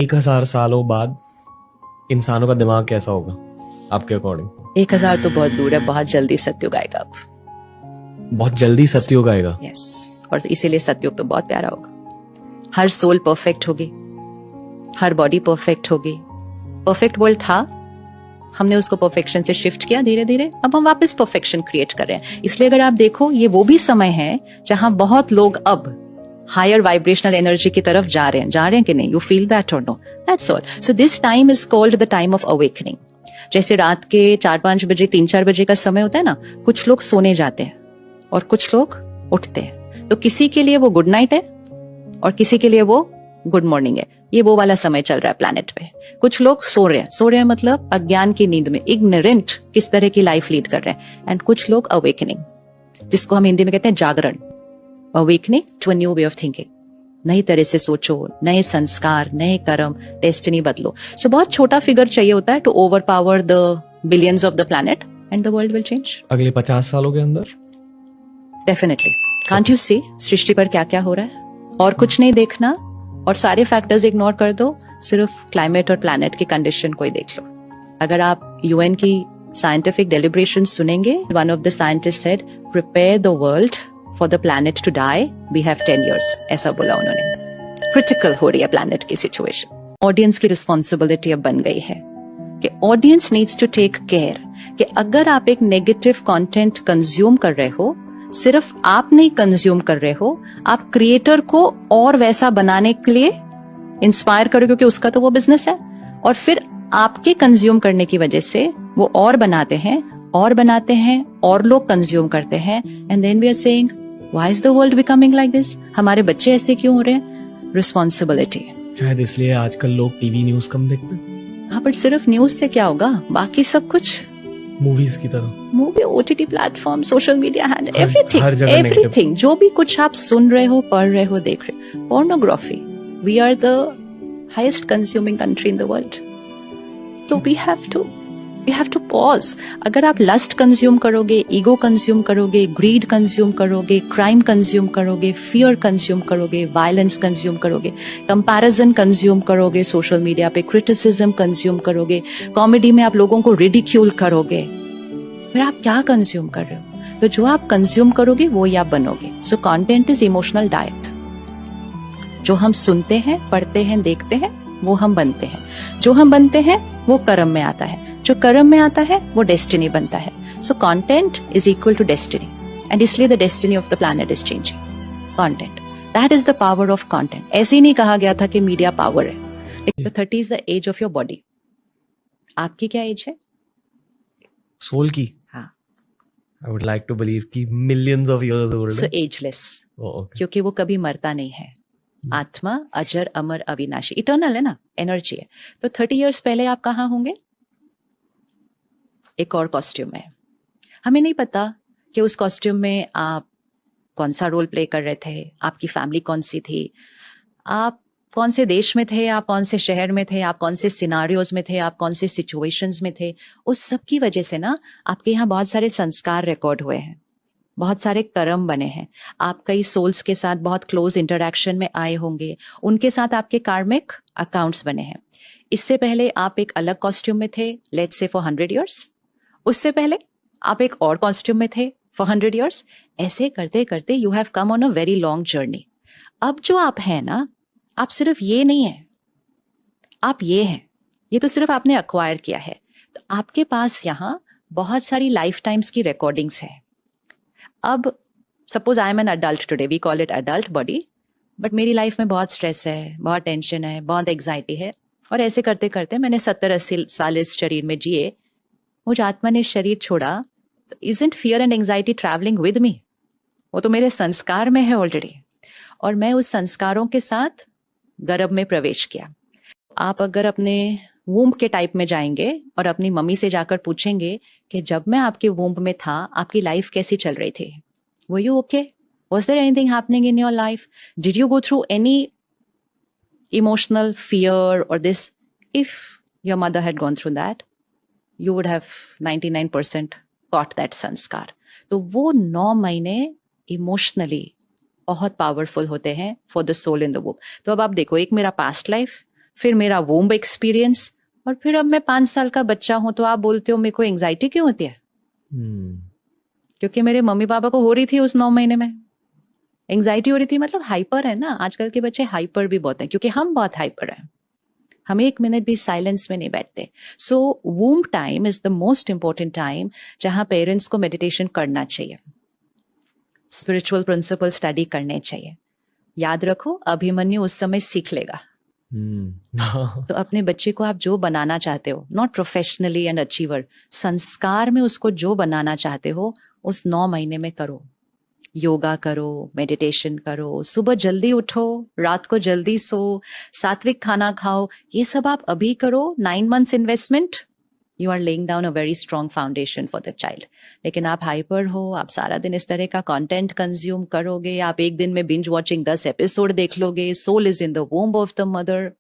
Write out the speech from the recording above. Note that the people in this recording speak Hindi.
1000 सालों बाद इंसानों का दिमाग कैसा होगा आपके अकॉर्डिंग? 1000 तो बहुत दूर है, बहुत जल्दी सतयुग आएगा अब। बहुत जल्दी सतयुग आएगा। यस, और इसीलिए सतयुग तो बहुत प्यारा होगा। हर सोल परफेक्ट होगी, हर बॉडी परफेक्ट होगी। परफेक्ट वर्ल्ड था, हमने उसको परफेक्शन से शिफ्ट किया धीरे धीरे, अब हम वापस परफेक्शन क्रिएट कर रहे हैं। इसलिए अगर आप देखो, ये वो भी समय है जहां बहुत लोग अब हायर वाइब्रेशनल एनर्जी की तरफ जा रहे हैं कि नहीं? यू फील दैट और no? That's all. So this time is called the time of awakening. जैसे रात के 4-5 बजे 3-4 बजे का समय होता है ना, कुछ लोग सोने जाते हैं और कुछ लोग उठते हैं। तो किसी के लिए वो गुड नाइट है और किसी के लिए वो गुड मॉर्निंग है। ये वो वाला समय चल रहा है प्लैनेट पे। कुछ लोग सो रहे हैं मतलब अज्ञान की नींद में, इग्नोरेंट किस तरह की लाइफ लीड कर रहे हैं। एंड कुछ लोग अवेकनिंग, जिसको हम हिंदी में कहते हैं जागरण, awakening to a new way of thinking. नई तरह से सोचो, नए संस्कार, नए कर्म, डेस्टिनी बदलो। सो बहुत छोटा फिगर चाहिए होता है to overpower the billions of the planet and the world will change. अगले 50 सालों के अंदर डेफिनेटली। कांट यू सी सृष्टि पर क्या क्या हो रहा है? और कुछ नहीं देखना और सारे फैक्टर्स इग्नोर कर दो, सिर्फ क्लाइमेट और प्लैनेट की कंडीशन को ही देख लो। अगर आप यूएन की साइंटिफिक डेलिब्रेशन सुनेंगे, one of the scientist said, prepare the world for the planet to die, we have 10 years, ऐसा बोला उन्होंने। क्रिटिकल हो रही है प्लैनेट की सिचुएशन। ऑडियंस की रिस्पॉन्सिबिलिटी अब बन गई है कि audience needs to take care कि अगर आप एक नेगेटिव कंटेंट कंज्यूम कर रहे हो, सिर्फ आप नहीं कंज्यूम कर रहे हो, आप क्रिएटर को और वैसा बनाने के लिए इंस्पायर करो, क्योंकि उसका तो वो बिजनेस है। और फिर आपके कंज्यूम करने की वजह से वो और बनाते हैं और बनाते हैं और लोग कंज्यूम करते हैं। And then we are saying, why is the world becoming like this? हमारे बच्चे ऐसे क्यों हो रहे हैं? रिस्पॉन्सिबिलिटी। शायद इसलिए आजकल लोग टीवी न्यूज कम देखते हैं। हाँ, बट सिर्फ न्यूज से क्या होगा? बाकी सब कुछ मूवीज की तरह, movie, OTT platform, social media hand, हर जगह एवरीथिंग जो भी कुछ आप सुन रहे हो, पढ़ रहे हो, देख रहे हो। Pornography, we are the highest consuming country in the world. तो वी हैव टू पॉज। अगर आप लस्ट कंज्यूम करोगे, ईगो कंज्यूम करोगे, ग्रीड कंज्यूम करोगे, क्राइम कंज्यूम करोगे, फियर कंज्यूम करोगे, वायलेंस कंज्यूम करोगे, कंपैरिजन कंज्यूम करोगे, सोशल मीडिया पे क्रिटिसिज्म कंज्यूम करोगे, कॉमेडी में आप लोगों को रिडिक्यूल करोगे, फिर आप क्या कंज्यूम कर रहे हो? तो जो आप कंज्यूम करोगे वो ही आप बनोगे। सो कंटेंट इज इमोशनल डाइट। जो हम सुनते हैं, पढ़ते हैं, देखते हैं, वो हम बनते हैं। जो हम बनते हैं वो कर्म में आता है, जो कर्म में आता है वो डेस्टिनी बनता है। So content is equal to destiny, and इसलिए the destiny of the planet is changing. Content, that is the power of content. ऐसे ही नहीं कहा गया था कि मीडिया पावर है। तो 30 is the age of your body. आपकी क्या एज है? सोल की? हाँ, I would like to believe कि millions of years old. So ageless, क्योंकि वो कभी मरता नहीं है। आत्मा अजर अमर अविनाशी, इटर्नल है ना, एनर्जी है। तो 30 इयर्स पहले आप कहाँ होंगे? एक और कॉस्ट्यूम में। हमें नहीं पता कि उस कॉस्ट्यूम में आप कौन सा रोल प्ले कर रहे थे, आपकी फैमिली कौन सी थी, आप कौन से देश में थे, आप कौन से शहर में थे, आप कौन से सिनारियोज में थे, आप कौन से सिचुएशंस में थे। उस सब की वजह से ना आपके यहाँ बहुत सारे संस्कार रिकॉर्ड हुए हैं, बहुत सारे कर्म बने हैं। आप कई सोल्स के साथ बहुत क्लोज इंटरेक्शन में आए होंगे, उनके साथ आपके कार्मिक अकाउंट्स बने हैं। इससे पहले आप एक अलग कॉस्ट्यूम में थे, लेट्स से फॉर 100 years। उससे पहले आप एक और कॉस्ट्यूम में थे फॉर 100 years। ऐसे करते करते you have come on a very long journey. अब जो आप हैं ना, आप सिर्फ ये नहीं है, आप ये हैं। ये तो सिर्फ आपने अक्वायर किया है। तो आपके पास यहाँ बहुत सारी लाइफ टाइम्स की रिकॉर्डिंग्स है। अब suppose I am an adult today, we call it adult body, but मेरी लाइफ में बहुत स्ट्रेस है, बहुत टेंशन है, बहुत एंग्जाइटी है, और ऐसे करते करते मैंने 70-80 साल इस शरीर में जिए। मुझ आत्मा ने शरीर छोड़ा, तो isn't fear and anxiety travelling with me? वो तो मेरे संस्कार में है ऑलरेडी, और मैं उस संस्कारों के साथ गर्भ में प्रवेश किया। आप अगर अपने वूम्ब के टाइप में जाएंगे और अपनी मम्मी से जाकर पूछेंगे कि जब मैं आपके वूम्ब में था आपकी लाइफ कैसी चल रही थी, were you okay, was there anything happening in your life, did you go through any emotional fear और this? If your mother had gone through that, you would have 99% caught that संस्कार। तो वो 9 महीने इमोशनली बहुत पावरफुल होते हैं for the soul in the womb. तो अब आप देखो, एक मेरा पास्ट लाइफ, फिर मेरा वोम्ब एक्सपीरियंस, और फिर अब मैं 5 साल का बच्चा हूं तो आप बोलते हो मेरे को एंजाइटी क्यों होती है? क्योंकि मेरे मम्मी पापा को हो रही थी उस 9 महीने में। एंजाइटी हो रही थी मतलब हाइपर है ना, आजकल के बच्चे हाइपर भी बहुत हैं क्योंकि हम बहुत हाइपर हैं, हम 1 मिनट भी साइलेंस में नहीं बैठते। So womb time is the most important time जहां पेरेंट्स को मेडिटेशन करना चाहिए, स्पिरिचुअल प्रिंसिपल स्टडी करने चाहिए। याद रखो, अभिमन्यु उस समय सीख लेगा। तो अपने बच्चे को आप जो बनाना चाहते हो, नॉट प्रोफेशनली एंड अचीवर, संस्कार में उसको जो बनाना चाहते हो उस 9 महीने में करो। योगा करो, मेडिटेशन करो, सुबह जल्दी उठो, रात को जल्दी सो, सात्विक खाना खाओ, ये सब आप अभी करो। 9 months investment, you are laying down a very strong foundation for the child. लेकिन आप हाइपर हो, आप सारा दिन इस तरह का कंटेंट कंज्यूम करोगे, आप एक दिन में बिंज वॉचिंग 10 एपिसोड देख लोगे, soul is in the womb of the mother,